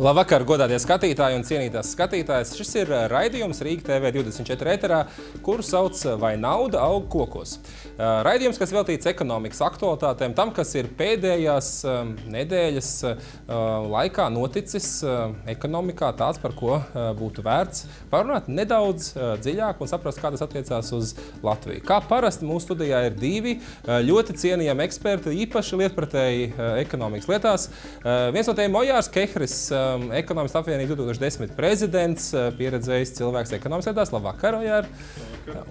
Labvakar, godātie skatītāji un cienītās skatītājas. Šis ir raidījums Rīga TV 24 ēterā, kuru sauc Vai nauda aug kokos. Raidījums, kas veltīts ekonomikas aktualitātēm, tam, kas ir pēdējās nedēļas laikā noticis ekonomikā, tāds, par ko būtu vērts parunāt nedaudz dziļāk un saprast, kā tas attiecās uz Latviju. Kā parasti mūsu studijā ir divi ļoti cienījami eksperti, īpaši lietpratēji ekonomikas lietās. Viens no tiem Ojārs Kehris, Ekonomistu apvienības 2010 prezidents, pieredzējis cilvēks ekonomikas lietās. Labvakar, Ojār.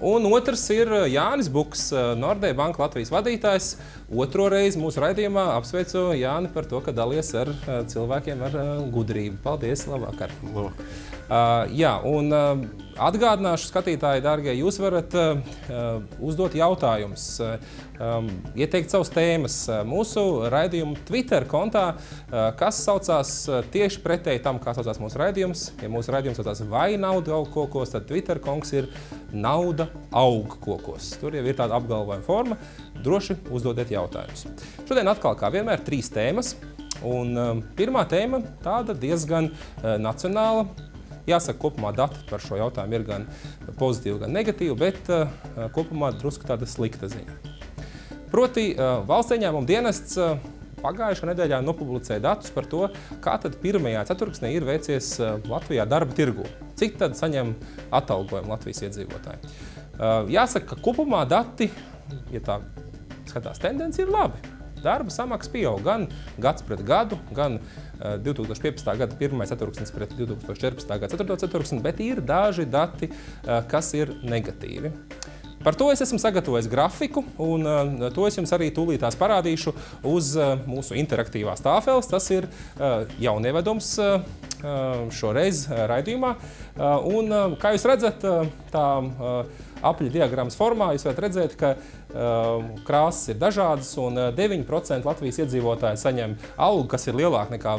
Un otrs ir Jānis Buks, Nordea Banka Latvijas vadītājs. Otro reizi mūsu raidījumā apsveicu Jāni par to, ka dalies ar cilvēkiem ar gudrību. Paldies, labvakar. Jā, un atgādināšu skatītāji, dārgie, jūs varat uzdot jautājumus, ieteikt savus tēmas mūsu raidījumu Twitter kontā, kas saucās tieši pretēji tam, kā saucās mūsu raidījums. Ja mūsu raidījums saucās Vai nauda aug kokos, tad Twitter kongs ir Nauda aug kokos. Tur jau ir tāda apgalvojuma forma. Droši uzdodiet jautājumus. Šodien atkal, kā vienmēr, 3 tēmas. Un pirmā tēma tāda diezgan nacionāla. Jāsaka, kopumā dati par šo jautājumu ir gan pozitīvi, gan negatīvi, bet kopumā drusku tāda slikta ziņa. Proti, valsts ieņēmuma dienests pagājušā nedēļā nopublicēja datus par to, kā tad pirmajā ceturksnī ir veicies Latvijā darba tirgū. Cik tad saņem atalgojumu Latvijas iedzīvotāji. Jāsaka, ka kopumā dati, ja tā skatās, tendenci ir labi. Darba samaksa pieaug gan gads pret gadu, gan 2015. gada 1. ceturksnis pret 2014. gada 4. ceturksni, bet ir daži dati, kas ir negatīvi. Par to es esmu sagatavojis grafiku, un to es jums arī tūlītās parādīšu uz mūsu interaktīvās tāfeles. Tas ir jaunievedums šoreiz raidījumā. Un, kā jūs redzat, tā apļa diagrammas formā, jūs varat redzēt, ka krāsas ir dažādas, un 9% Latvijas iedzīvotāji saņem algu, kas ir lielāka nekā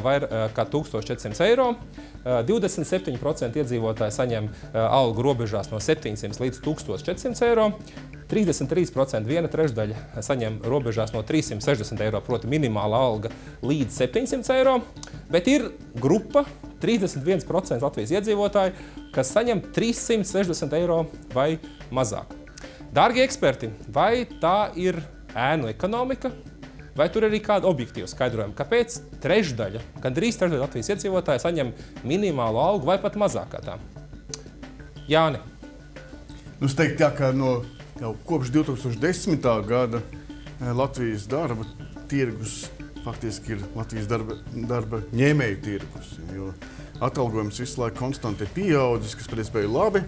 1400 eiro. 27% iedzīvotāji saņem algu robežās no 700 līdz 1400 eiro. 33% viena trešdaļa saņem robežās no 360 eiro, proti minimāla alga līdz 700 eiro. Bet ir grupa 31% Latvijas iedzīvotāji, kas saņem 360 eiro vai mazāk. Dārgie eksperti, vai tā ir ēnu ekonomika? Vai tur arī kāda objektīva skaidrojuma? Kāpēc trešdaļa, gandrīz trešdaļa Latvijas iedzīvotāji saņem minimālu algu vai pat mazāk kā tā? Jāni. Es teiktu, ka jau kopš 2010. gada Latvijas darba tirgus faktiski ir Latvijas darba ņēmēju tirgus, jo atalgojums visu laiku konstanti ir pieaudzis, kas pēc iespēju labi,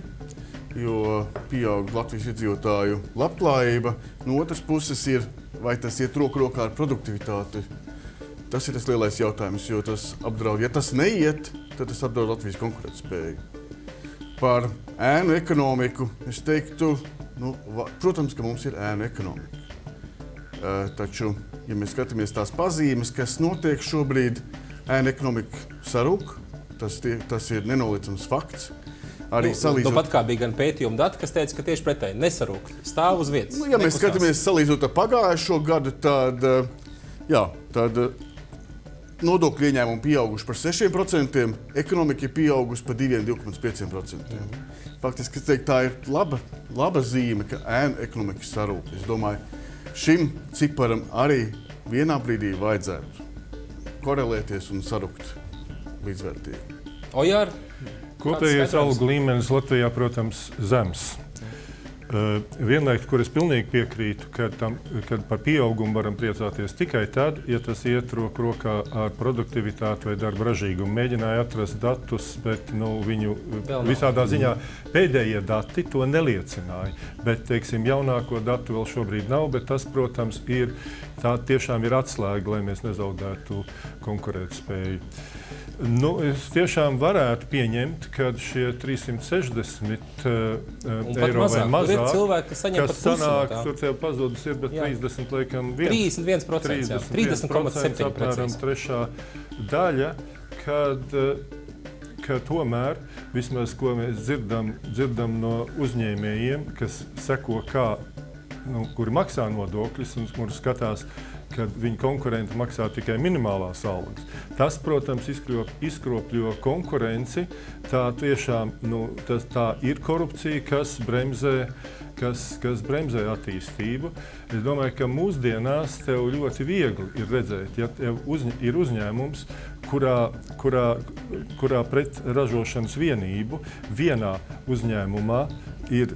jo pieaug Latvijas iedzīvotāju labklājība. No otras puses ir, vai tas iet roku rokā ar produktivitāti. Tas ir tas lielais jautājums, jo tas apdraud. Ja tas neiet, tad tas apdraud Latvijas konkurētspēju. Par ēnu ekonomiku es teiktu, protams, ka mums ir ēnu ekonomika. Taču, ja mēs skatāmies tās pazīmes, kas notiek šobrīd, ēnu ekonomika sarūk, tas ir nenoliedzams fakts. Pat kā bija gan pētījuma dati, kas teica, ka tieši pretēji nesarūk, stāv uz vietas. Ja mēs skatāmies salīdzinot ar pagājušo gadu, tad nodokļu ieņēmumi pieauguši par 6%, ekonomika ir pieaugusi par 2,5%. Faktiski, es teiktu, tā ir laba zīme, ka ēnu ekonomika sarūk. Es domāju, šim ciparam arī vienā brīdī vajadzētu korelēties un sarukt līdzvērtīgi. Ojār? Kopējais algu līmenis Latvijā, protams, zems. Vienlaikus, kur es pilnīgi piekrītu, ka par pieaugumu varam priecāties tikai tad, ja tas iet roku rokā ar produktivitāti vai darba ražīgumu. Mēģināju atrast datus, bet viņu visādā ziņā pēdējie dati to neliecināja. Bet, teiksim, jaunāko datu vēl šobrīd nav, bet tas, protams, tā tiešām ir atslēga, lai mēs nezaudētu konkurētspēju. Es tiešām varētu pieņemt, ka šie 360 eiro vai mazāk, cilvēki, kas saņem pat sanāk, tur tev pazudus ir, bet 30, laikam, 31%, 30,7%. Apmēram trešā daļa, ka tomēr, vismaz, ko mēs dzirdam no uzņēmējiem, kas seko kuri maksā nodokļus un kuri skatās kad viņu konkurenti maksā tikai minimālās algas. Tas, protams, izkropļo konkurenci. Tā tiešām tā ir korupcija, kas bremzē attīstību. Es domāju, ka mūsdienās tev ļoti viegli ir redzēt, ja tev ir uzņēmums, kurā pret ražošanas vienību vienā uzņēmumā ir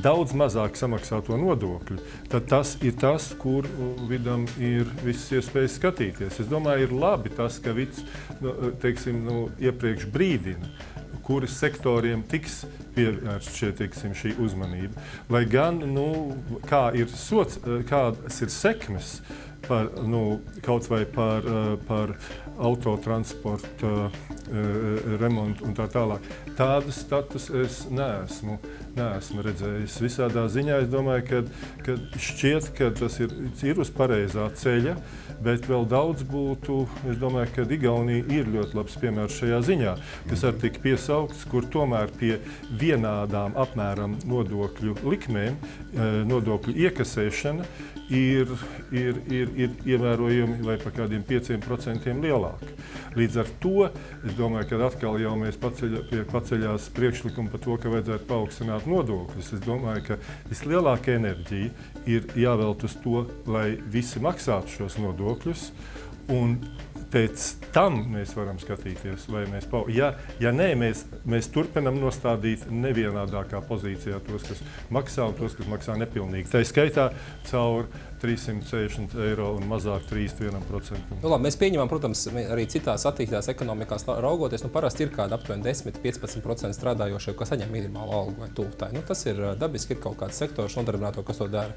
daudz mazāk samaksāto nodokļu, tad tas ir tas, kur vidam ir visas iespējas skatīties. Es domāju, ir labi tas, ka Vits iepriekš brīdina, kuras sektoriem tiks pievērsta šī uzmanība. Lai gan, kādas ir sekmes kaut vai par autotransporta remontu un tā tālāk. Tādas status es neesmu redzējis. Visādā ziņā es domāju, ka šķiet, ka tas ir uz pareizā ceļa, bet vēl daudz būtu, es domāju, ka Igaunija ir ļoti labs piemērs šajā ziņā, kas arī tika piesaukts, kur tomēr pie vienādām apmēram nodokļu likmēm, nodokļu iekasēšana ir ievērojami vai par kādiem 5% lielāka. Līdz ar to, es domāju, ka atkal jau mēs paceļās priekšlikumu par to, ka vajadzētu paaugstināt nodokļus. Es domāju, ka vislielākā enerģija ir jāvelt uz to, lai visi maksātu šos nodokļus, un pēc tam mēs varam skatīties, vai mēs ja nē, mēs turpinam nostādīt nevienādākā pozīcijā tos, kas maksā un tos, kas maksā nepilnīgi. Tā skaitā caur 360 eiro un mazāk 3–1%. Labi, mēs pieņemam, protams, arī citās attīstītās ekonomikās raugoties, parasti ir kāda aptuveni 10–15% strādājošie, kas saņem minimālu algu vai tuvu tai. Tas ir dabiski, ir kaut kāds sektors nodarbināto, kas to dara.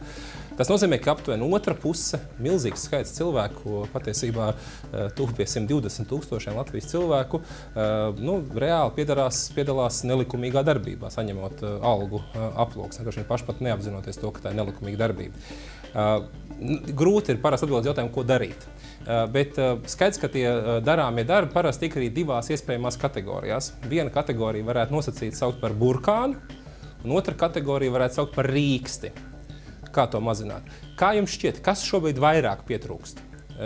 Tas nozīmē, ka aptuveni otra puse, milzīgs skaits cilvēku, patiesībā tuvu pie 120,000 Latvijas cilvēku, reāli piedalās nelikumīgā darbībā, saņemot algu aploksni. Viņi paši pat neapzinoties to, ka tā ir nelikumīga darbība. Grūti ir parasti atbildēt jautājumu, ko darīt. Bet skaidrs, ka tie darāmie darbi parasti tiek arī divās iespējamās kategorijās. Viena kategorija varētu nosacīt saukt par burkānu, un otra kategorija varētu saukt par rīksti. Kā to mazināt? Kā jums šķiet, kas šobrīd vairāk pietrūkst?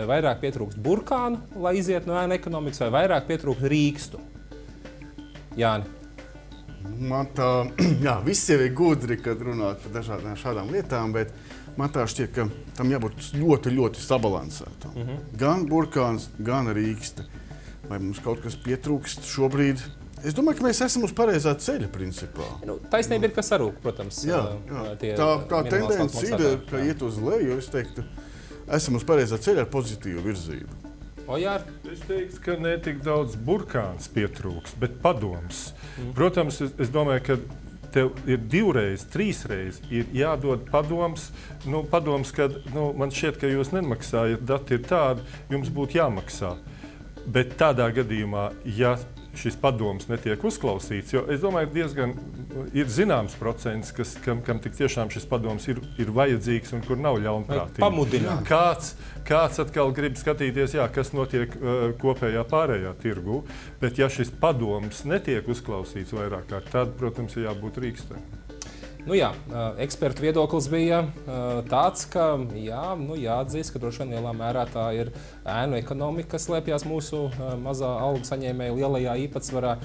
Vairāk pietrūkst burkānu, lai iziet no ēna ekonomikas, vai vairāk pietrūkst rīkstu? Jāni. Man viss jau ir gudri, kad runāt par dažādām šādām lietām, bet man tā šķiet, ka tam jābūt ļoti, ļoti sabalansētam. Gan burkāns, gan rīkste. Vai mums kaut kas pietrūkst šobrīd? Es domāju, ka mēs esam uz pareizā ceļa, principā. Taisnība ir, ka sarūk, protams. Tā tendence ir, ka iet uz leju, es teiktu, esam uz pareizā ceļa ar pozitīvu virzību. Es teiktu, ka ne tik daudz burkāns pietrūks, bet padoms. Protams, es domāju, ka tev ir 2, 3 ir jādod padoms. Kad man šķiet, ka jūs nemaksājat, dati ir tādi, jums būtu jāmaksā. Bet tādā gadījumā, ja šis padoms netiek uzklausīts, jo es domāju, diezgan ir zināms procents, kam tik tiešām šis padoms ir vajadzīgs un kur nav ļaunprātīgi. Pamudināt. Kāds atkal grib skatīties, kas notiek kopējā pārējā tirgu, bet ja šis padoms netiek uzklausīts vairāk kārt, tad, protams, ir jābūt rīkstē. Ekspertu viedoklis bija tāds, ka jāatzīst, ka droši vien lielā mērā tā ir ēnu ekonomika, kas slēpjas mūsu mazā algu saņēmēja lielajā īpatsvarā,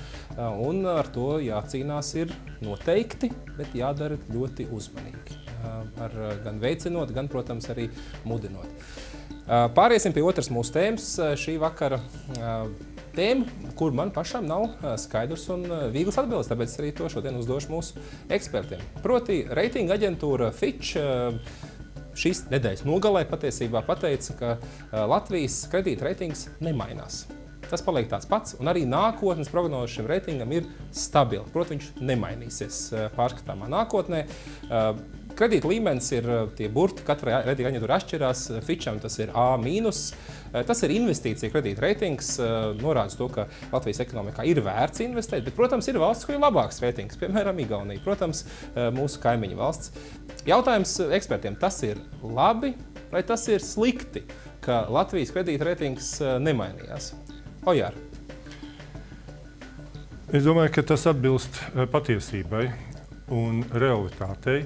un ar to jācīnās ir noteikti, bet jādara ļoti uzmanīgi. Gan veicinot, gan, protams, arī mudinot. Pāriesim pie otras mūsu tēmas šī vakara. Tēma, kur man pašam nav skaidrs un viegls atbildes, tāpēc arī to šodien uzdošu mūsu ekspertiem. Proti, reitinga aģentūra Fitch šīs nedēļas nogalē patiesībā pateica, ka Latvijas kredīta reitings nemainās. Tas paliek tāds pats, un arī nākotnes prognozes šim reitingam ir stabili. Proti, viņš nemainīsies pārskatāmā nākotnē. Kredīta līmenis ir tie burti, katra reitinga aģentūra atšķirās. Fitcham tas ir A-. Tas ir investīcija kredīta reitings, norāda to, ka Latvijas ekonomikā ir vērts investēt, bet, protams, ir valsts, kur ir labāks reitings, piemēram, Igaunija, protams, mūsu kaimiņu valsts. Jautājums ekspertiem, tas ir labi vai tas ir slikti, ka Latvijas kredīta reitings nemainījās? Ojār. Es domāju, ka tas atbilst patiesībai un realitātei.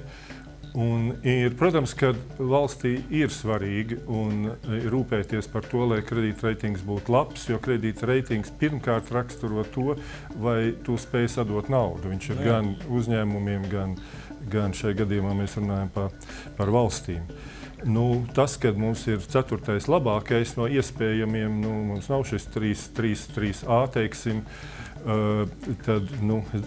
Un protams, ka valstī ir svarīgi un rūpēties par to, lai kredītreitings būtu labs, jo kredītreitings pirmkārt raksturo to, vai tu spēj sadot naudu. Viņš ir gan uzņēmumiem, gan šajā gadījumā mēs runājam par valstīm. Tas, kad mums ir 4. labākais no iespējamiem, mums nav šis 3A, teiksim, tad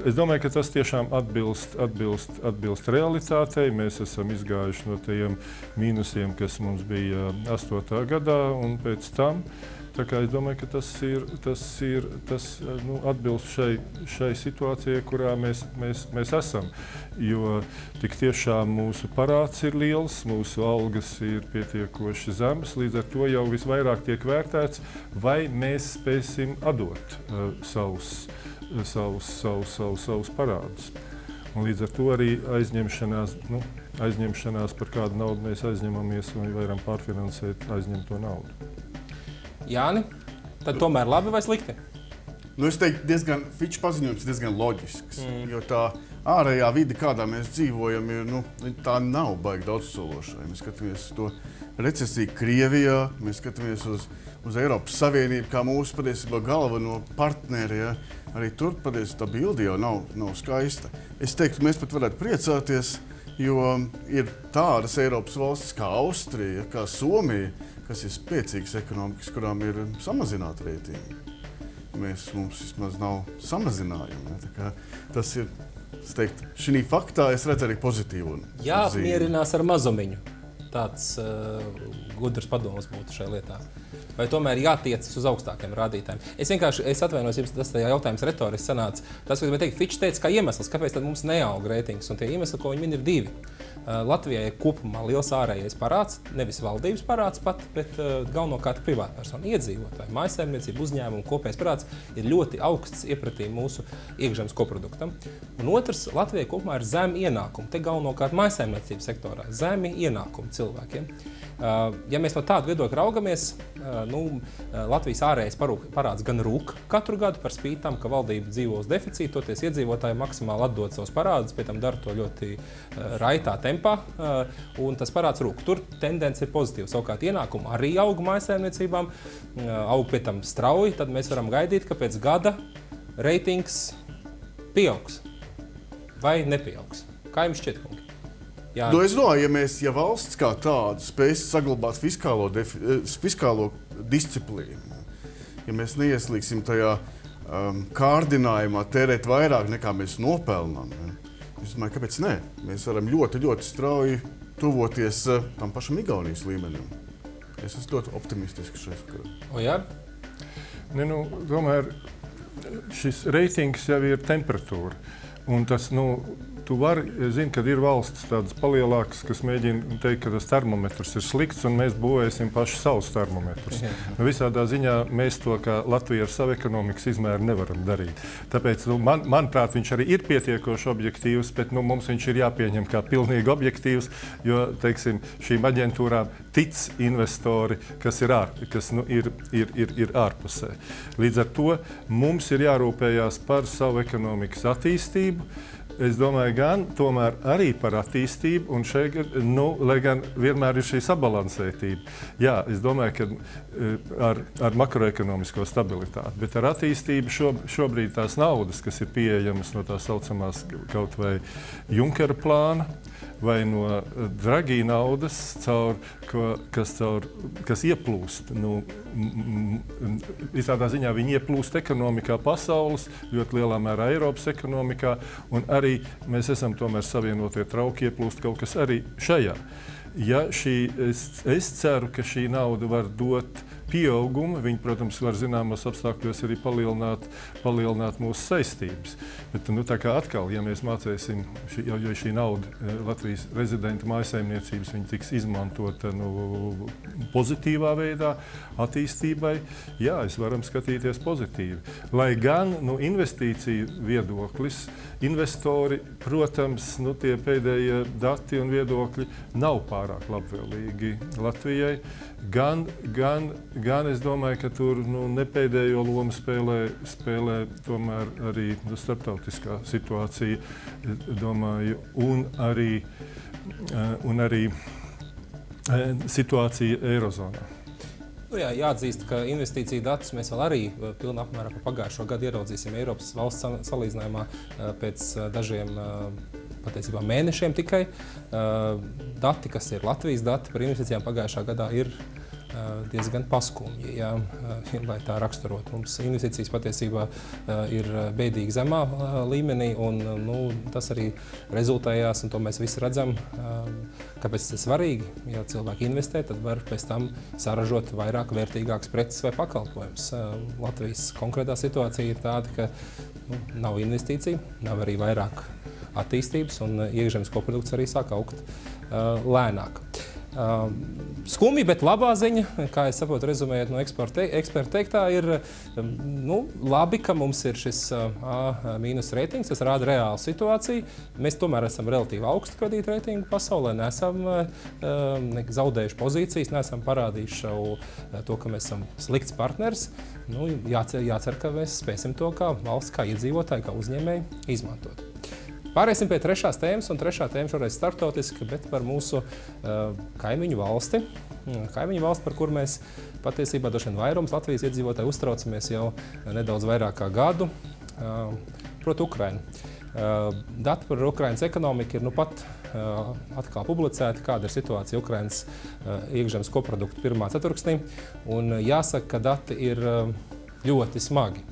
es domāju, ka tas tiešām atbilst realitātei. Mēs esam izgājuši no tajiem mīnusiem, kas mums bija 8. gadā un pēc tam. Tā kā es domāju, ka tas atbilst šai situācijai, kurā mēs esam. Jo tik tiešām mūsu parāds ir liels, mūsu algas ir pietiekoši zemas, līdz ar to jau visvairāk tiek vērtēts, vai mēs spēsim atdot savus parādus. Un līdz ar to arī aizņemšanās par kādu naudu mēs aizņemamies un varam pārfinansēt aizņemto naudu. Jāni, tad tomēr labi vai slikti? Es teiktu, Fitch paziņojums ir diezgan loģisks, jo tā ārējā vide, kādā mēs dzīvojam, tā nav baigi daudzsološai. Mēs skatāmies to recesiju Krievijā, mēs skatāmies uz Eiropas Savienību kā mūsu patiesībā galveno partneri. Ja? Arī tur patiesībā tā bilde jau nav skaista. Es teiktu, mēs pat varētu priecāties, jo ir tādas Eiropas valstis kā Austrija, kā Somija, kas ir spēcīgas ekonomikas, kurām ir samazināti reitingi. Mums vismaz nav samazinājumi. Ja? Tā kā tas ir, es teiktu, šī faktā es redzu arī pozitīvu zīmi. Jāapmierinās ar mazumiņu. Tāds gudrs padoms būtu šajā lietā. Vai tomēr jātiecas uz augstākiem rādītājiem? Es atvainojos, jums tas jautājums retoriski sanāca. Tas, ko teikt, Fitch teica, kā iemesls, kāpēc tad mums neaug reitings, un tie iemesli, ko viņi min, ir 2. Latvijai ir kopumā liels ārējais parāds, nevis valdības parāds pat, bet galvenokārt privātpersonu iedzīvotāji, mājsaimniecību, uzņēmumu kopējais parāds ir ļoti augsts iepratī mūsu iekšzemes koproduktam. Un otrs, Latvijai kopumā ir zemi ienākumi, te galvenokārt mājsaimniecības sektorā, zemi ienākumi cilvēkiem. Ja mēs no tāda viedokļa raugamies, Latvijas ārējais parāds gan rūk katru gadu par spīti tam, ka valdība dzīvo uz deficītu, toties iedzīvotāji maksimāli atdod savus parādus, pēc tam dara to ļoti raitā tempā, un tas parāds rūk. Tur tendence ir pozitīva. Savukārt ienākumi arī aug mājsaimniecībām, aug pēc tam strauji, tad mēs varam gaidīt, ka pēc gada reitings pieaugs vai nepieaugs. Kā jums šķiet, kungi? Es domāju, ja valsts kā tāda spēs saglabāt fiskālo disciplīnu, ja mēs neieslīgsim tajā kārdinājumā tērēt vairāk nekā mēs nopelnām, es domāju, kāpēc ne? Mēs varam ļoti, ļoti strauji tuvoties tam pašam Igaunijas līmenim. Es esmu ļoti optimistisks šajā sakarā. Jā? Tomēr šis reitings jau ir temperatūra. Un tas, tu vari, zini, kad ir valstis tādas palielākas, kas mēģina teikt, ka tas termometrs ir slikts, un mēs būvēsim paši savus termometrus. Visādā ziņā mēs to, kā Latvija ar savu ekonomikas izmēru, nevaram darīt. Tāpēc, manuprāt, viņš arī ir pietiekoši objektīvs, bet mums viņš ir jāpieņem kā pilnīgi objektīvs, jo, teiksim, šīm aģentūrām tic investori, kas ir ārpusē. Līdz ar to mums ir jārūpējās par savu ekonomikas attīstību. Es domāju, gan tomēr arī par attīstību, un šeit, lai gan vienmēr ir šī sabalansētība. Jā, es domāju, ka ar makroekonomisko stabilitāti, bet ar attīstību šobrīd tās naudas, kas ir pieejamas no tā saucamās kaut vai Junkera plāna, vai no Dragī naudas, kas ieplūst. Visādā ziņā viņi ieplūst ekonomikā pasaules, ļoti lielā mērā Eiropas ekonomikā, un arī mēs esam tomēr savienotie trauki, ieplūst kaut kas arī šajā. Es ceru, ka šī nauda var dot pieaugumu. Viņi, protams, var zināmos apstākļos arī palielināt mūsu saistības. Bet, tā kā atkal, ja mēs mācēsim, jo šī nauda Latvijas rezidentu mājsaimniecības, viņi tiks izmantota pozitīvā veidā attīstībai, jā, es varam skatīties pozitīvi. Lai gan investīciju viedoklis, investori, protams, tie pēdējie dati un viedokļi nav pārāk labvēlīgi Latvijai. Gan gan es domāju, ka tur nepēdējo lomu spēlē tomēr arī starptautiskā situācija, domāju, un arī situācija Eirozonā. Jā, jāatzīst, ka investīciju datus mēs vēl arī pilnā apmērā par pagājušo gadu ieraudzīsim Eiropas valsts salīdzinājumā pēc dažiem patiesībā mēnešiem tikai. Dati, kas ir Latvijas dati par investīcijām pagājušā gadā, ir diezgan paskumji, lai tā raksturot. Mums investīcijas patiesībā ir bēdīgi zemā līmenī, un tas arī rezultējās, un to mēs visi redzam. Kāpēc tas ir svarīgi? Ja cilvēki investē, tad var pēc tam saražot vairāk vērtīgākas preces vai pakalpojumus. Latvijas konkrētā situācija ir tāda, ka nav investīciju, nav arī vairāk attīstības, un iekšzemes koprodukts arī sāk augt lēnāk. Skumji, bet labā ziņa, kā es saprotu, rezumējot no eksperta teiktā, ir labi, ka mums ir šis A- reitings, tas rāda reālu situāciju. Mēs tomēr esam relatīvi augstu kredītu reitingu pasaulē, neesam zaudējuši pozīcijas, neesam parādījuši to, ka mēs esam slikts partners. Jācer, ka mēs spēsim to kā valsts, kā iedzīvotāji, kā uzņēmēji izmantot. Pārēsim pie trešās tēmas, un trešā tēma šoreiz starptautiska, bet par mūsu kaimiņu valsti. Kaimiņu valsti, par kur mēs patiesībā droši vien vairums Latvijas iedzīvotāji uztraucamies jau nedaudz vairāk kā gadu, proti Ukrainu. Dati par Ukrainas ekonomiku ir pat atkal publicēti, kāda ir situācija Ukrainas iekšzemes koprodukta pirmā ceturksnī, un jāsaka, ka dati ir ļoti smagi.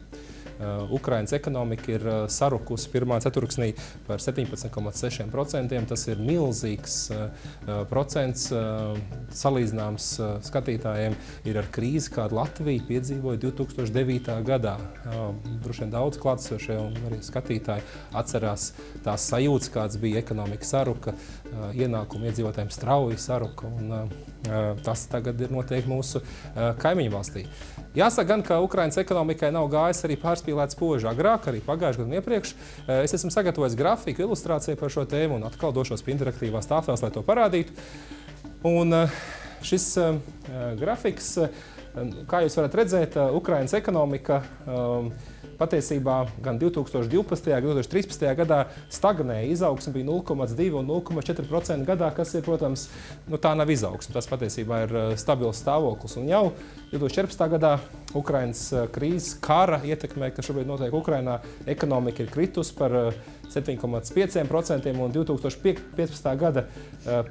Ukrainas ekonomika ir sarukusi pirmā ceturksnī par 17,6%. Tas ir milzīgs procents. Salīdzināms skatītājiem ir ar krīzi, kādu Latvija piedzīvoja 2009. gadā. Droši vien daudz klātesošie un arī skatītāji atcerās tās sajūtas, kāds bija ekonomika saruka, ienākumu iedzīvotājiem strauji saruka, un tas tagad ir noteikti mūsu kaimiņu valstī. Jāsaka gan, ka Ukrainas ekonomikai nav gājis arī pārspīlēts spoži agrāk, arī pagājušajā gadā un iepriekš. Es esmu sagatavojis grafiku, ilustrāciju par šo tēmu un atkal došos pie interaktīvās tāfeles, lai to parādītu. Un šis grafiks, kā jūs varat redzēt, Ukrainas ekonomika patiesībā gan 2012. gan 2013. gadā stagnēja. Izaugsme bija 0,2 un 0,4% gadā, kas ir, protams, tā nav izaugsme. Tas patiesībā ir stabils stāvoklis. Un jau 2014. gadā Ukrainas krīzes kara ietekmē, kas šobrīd notiek Ukrainā, ekonomika ir kritus par 7,5%, un 2015. gada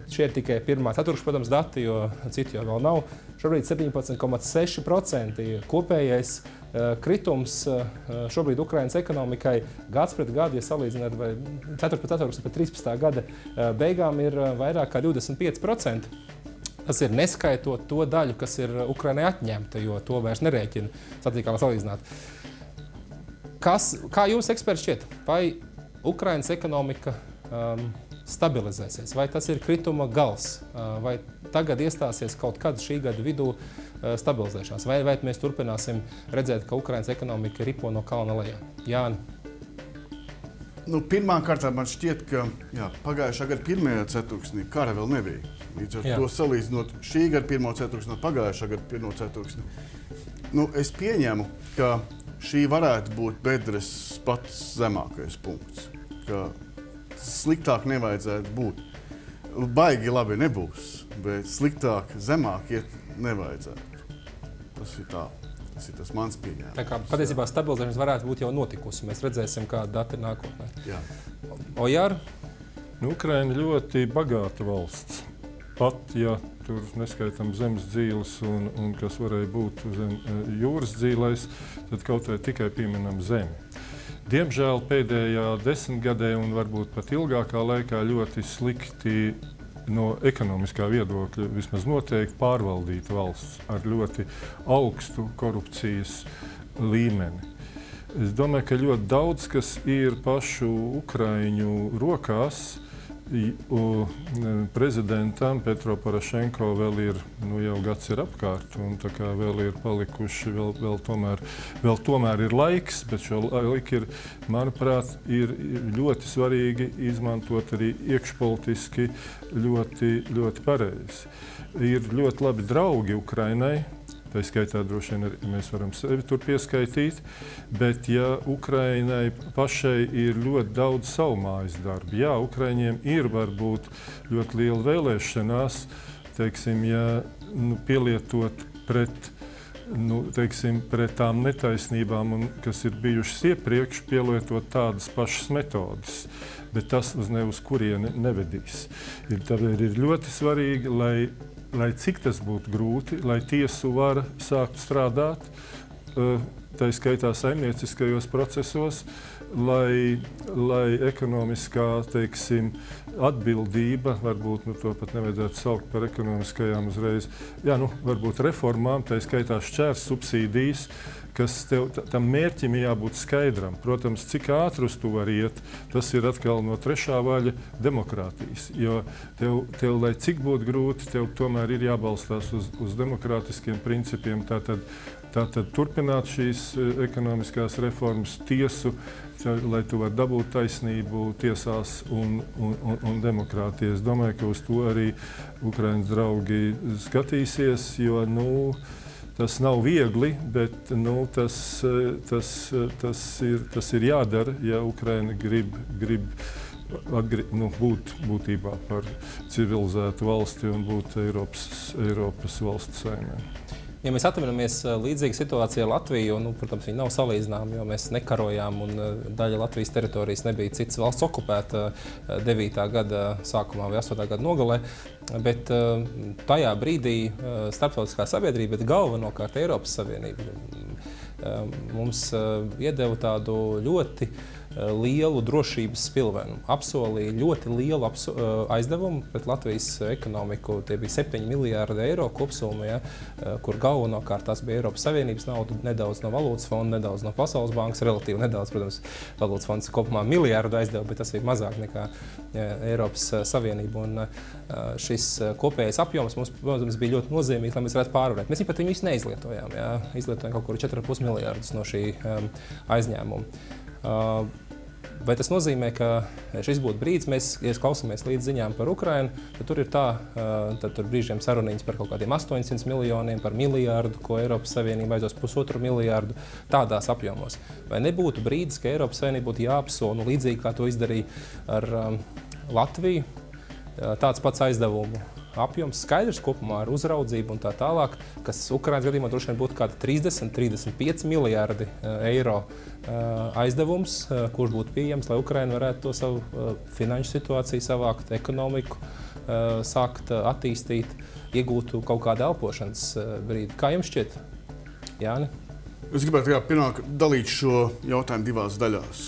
šie ir tikai pirmā ceturkšņa, protams, dati, jo citu jau vēl nav. Šobrīd 17,6% kopējais kritums šobrīd Ukrainas ekonomikai gads pret gadu, ja salīdzinām ar 4,4% pēc 13. gada beigām, ir vairāk kā 25%. Tas ir neskaitot to daļu, kas ir Ukrainai atņemta, jo to vairs nerēķina satīkām salīdzināt. Kā jūs, eksperti, šķiet, vai Ukrainas ekonomika stabilizēsies, vai tas ir krituma gals, vai tagad iestāsies kaut kad šī gada vidū stabilizēšanās, vai mēs turpināsim redzēt, ka Ukrainas ekonomika ripo no kalna lejā? Jāni? Pirmā kārtā man šķiet, ka pagājušā gada pirmajā ceturksnī kara vēl nebija. Līdz ar to salīdzinot šī gada pirmo ceturksni un pagājušā gada pirmo ceturksni, es pieņemu, ka šī varētu būt bedres pats zemākais punkts. Ka sliktāk nevajadzētu būt. Baigi labi nebūs, bet sliktāk, zemāk iet nevajadzētu. Tas ir tas mans pieņēmums. Tā kā patiesībā stabilizēšanās varētu būt jau notikusi. Mēs redzēsim, kāda dati ir nākotnē. Jā. Ojār? Ukraina ļoti bagāta valsts. Pat, ja tur neskaitām zemes dzīles un kas varēja būt zem jūras dzīlēs, tad kaut vai tikai pieminam zemi. Diemžēl pēdējā desmitgadē un varbūt pat ilgākā laikā ļoti slikti no ekonomiskā viedokļa vismaz noteikti pārvaldīta valsts ar ļoti augstu korupcijas līmeni. Es domāju, ka ļoti daudz, kas ir pašu Ukraiņu rokās, prezidentam Petro Porošenko vēl ir, jau gads ir apkārt, un tā kā vēl ir palikuši, vēl tomēr ir laiks, bet šo laiku ir, manuprāt, ir ļoti svarīgi izmantot arī iekšpolitiski ļoti pareizi. Ir ļoti labi draugi Ukrainai, Tā skaitā droši vien arī mēs varam sevi tur pieskaitīt, bet ja Ukrainai pašai ir ļoti daudz savu mājas darbu, jā, Ukraiņiem ir varbūt ļoti liela vēlēšanās, teiksim, ja pielietot pret tām netaisnībām, kas ir bijušas iepriekš, pielietot tādas pašas metodas, bet tas uz kurieni nevedīs. Tāpēc ir ļoti svarīgi, lai cik tas būtu grūti, lai tiesu vara sākt strādāt, tā skaitā saimnieciskajos procesos, lai ekonomiskā, teiksim, atbildība, varbūt to pat nevajadzētu saukt par ekonomiskajām uzreiz, varbūt reformām, tā skaitā šķērs subsīdijas, kas tam mērķim jābūt skaidram. Protams, cik ātri uz to var iet, tas ir atkal no trešā vaļa demokrātijas. Jo tev lai cik būtu grūti, tev tomēr ir jābalstās uz demokrātiskiem principiem. Tātad turpināt šīs ekonomiskās reformas tiesu, lai tu var dabūt taisnību tiesās un demokrātiju. Es domāju, ka uz to arī Ukrainas draugi skatīsies, jo, tas nav viegli, bet tas ir jādara, ja Ukraina grib būt būtībā par civilizētu valsti un būt Eiropas valstu saimē. Ja mēs atminamies līdzīgu situāciju ar Latviju, protams, viņi nav salīdzināmi, jo mēs nekarojām un daļa Latvijas teritorijas nebija citas valsts okupēta 9. gada sākumā vai 8. gada nogalē, bet tajā brīdī starptautiskā sabiedrība, bet galvenokārt Eiropas Savienība mums iedeva tādu ļoti lielu drošības spilvenu. Apsolīja ļoti lielu aizdevumu pret Latvijas ekonomiku. Tie bija 7 miljārdi eiro kopsumma, kur galvenokārt tas bija Eiropas Savienības nauda, nedaudz no valūtas fonda, nedaudz no Pasaules bankas, relatīvi nedaudz, protams, valūtas fonds kopumā miljārdu aizdeva, bet tas ir mazāk nekā Eiropas Savienība. Un šis kopējais apjoms mums, protams, bija ļoti nozīmīgs, lai mēs varētu pārvarēt. Mēs pat viņu visu neizlietojām. Izlietojām kaut kur 4,5 miljārdus no šī aizņēmuma. Vai tas nozīmē, ka šis būtu brīdis, ja klausāmies līdz ziņām par Ukrainu, tad tur ir tad tur brīžiem saruniņas par kaut kādiem 800 miljoniem, par miljārdu, ko Eiropas Savienība aizdos 1,5 miljārdu tādās apjomos. Vai nebūtu brīdis, ka Eiropas Savienība būtu jāapsola, līdzīgi kā to izdarīja ar Latviju, tāds pats aizdevumu apjoms, skaidrs kopumā ar uzraudzību un tā tālāk, kas Ukrainas gadījumā droši vien būtu kādi 30-35 miljārdi eiro aizdevums, kurš būtu pieejams, lai Ukraina varētu to savu finanšu situāciju savākt, ekonomiku, sākt attīstīt, iegūtu kaut kādu elpošanas brīdi. Kā jums šķiet, Jāni? Es gribētu pirmāk dalīt šo jautājumu divās daļās.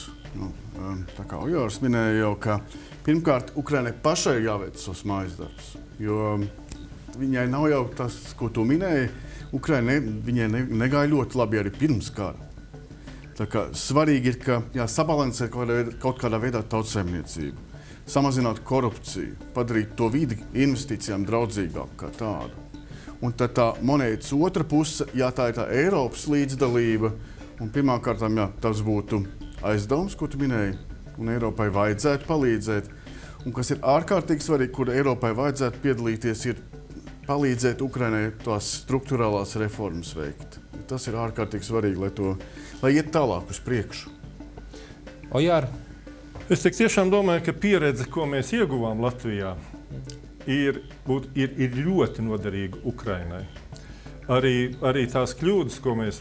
Tā kā Ojārs minēja jau, ka pirmkārt Ukrainai pašai jāveic savus mājas darbus. Jo viņai nav jau tas, ko tu minēji, viņai negāja ļoti labi arī pirms kara. Tā kā svarīgi ir, ka sabalansēt kaut kādā veidā tautsaimniecību, samazināt korupciju, padarīt to vidi investīcijām draudzīgāku kā tādu. Un tad tā monētas otra puse, tā ir tā Eiropas līdzdalība, un pirmkārtām, tas būtu aizdevums, ko tu minēji, un Eiropai vajadzētu palīdzēt. Un kas ir ārkārtīgi svarīgi, kur Eiropai vajadzētu piedalīties, ir palīdzēt Ukrainai tās struktūrālās reformas veikt. Tas ir ārkārtīgi svarīgi, lai iet tālāk uz priekšu. Ojār? Es tiešām domāju, ka pieredze, ko mēs ieguvām Latvijā, ir ļoti noderīga Ukrainai. Arī tās kļūdas, ko mēs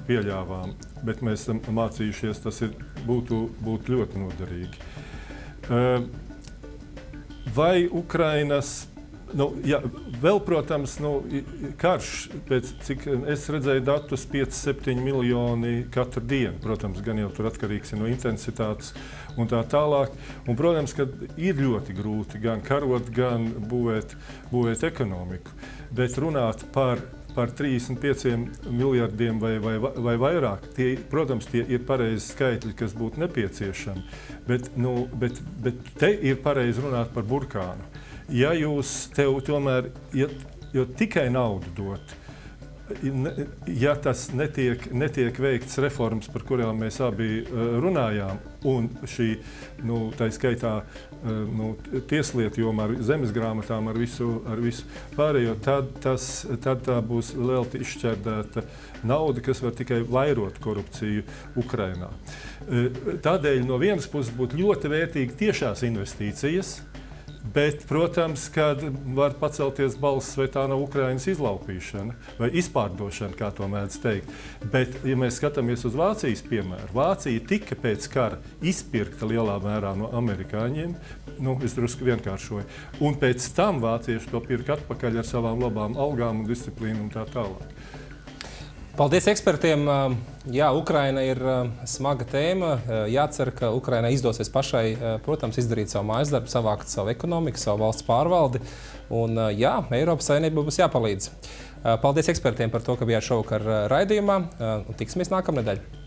pieļāvām, bet mēs esam mācījušies, tas būtu ļoti noderīgi. Vai Ukrainas, vēl, protams, karš, pēc cik es redzēju datus, 5-7 miljoni katru dienu. Protams, gan jau tur atkarīgs no intensitātes un tā tālāk. Un, protams, ka ir ļoti grūti gan karot, gan būvēt ekonomiku. Bet runāt par 35 miljardiem vai vairāk, protams, tie ir pareizi skaitļi, kas būtu nepieciešami, bet te ir pareizi runāt par burkānu. Ja jūs tev tomēr, jo tikai naudu dot, ja tas netiek veikts reformas, par kurām mēs abi runājām, un šī, tā skaitā, tieslietu jomā ar zemes grāmatām, ar visu pārējo, tad tā būs lēti izšķērdēta nauda, kas var tikai vairot korupciju Ukrainā. Tādēļ no vienas puses būtu ļoti vērtīgi tiešās investīcijas, bet, protams, kad var pacelties balss, vai tā nav Ukrainas izlaupīšana vai izpārdošana, kā to mēdz teikt. Bet, ja mēs skatāmies uz Vācijas piemēru, Vācija tika pēc kara izpirkta lielā mērā no amerikāņiem, es drusku vienkāršoju, un pēc tam vācieši to pirka atpakaļ ar savām labām algām un disciplīnu un tā tālāk. Paldies ekspertiem. Jā, Ukraina ir smaga tēma. Jācer, ka Ukrainai izdosies pašai, protams, izdarīt savu mājas darbu, savākt savu ekonomiku, savu valsts pārvaldi. Un jā, Eiropas Savienībai būs jāpalīdz. Paldies ekspertiem par to, ka bijāt šovakar raidījumā. Tiksimies nākamnedēļ.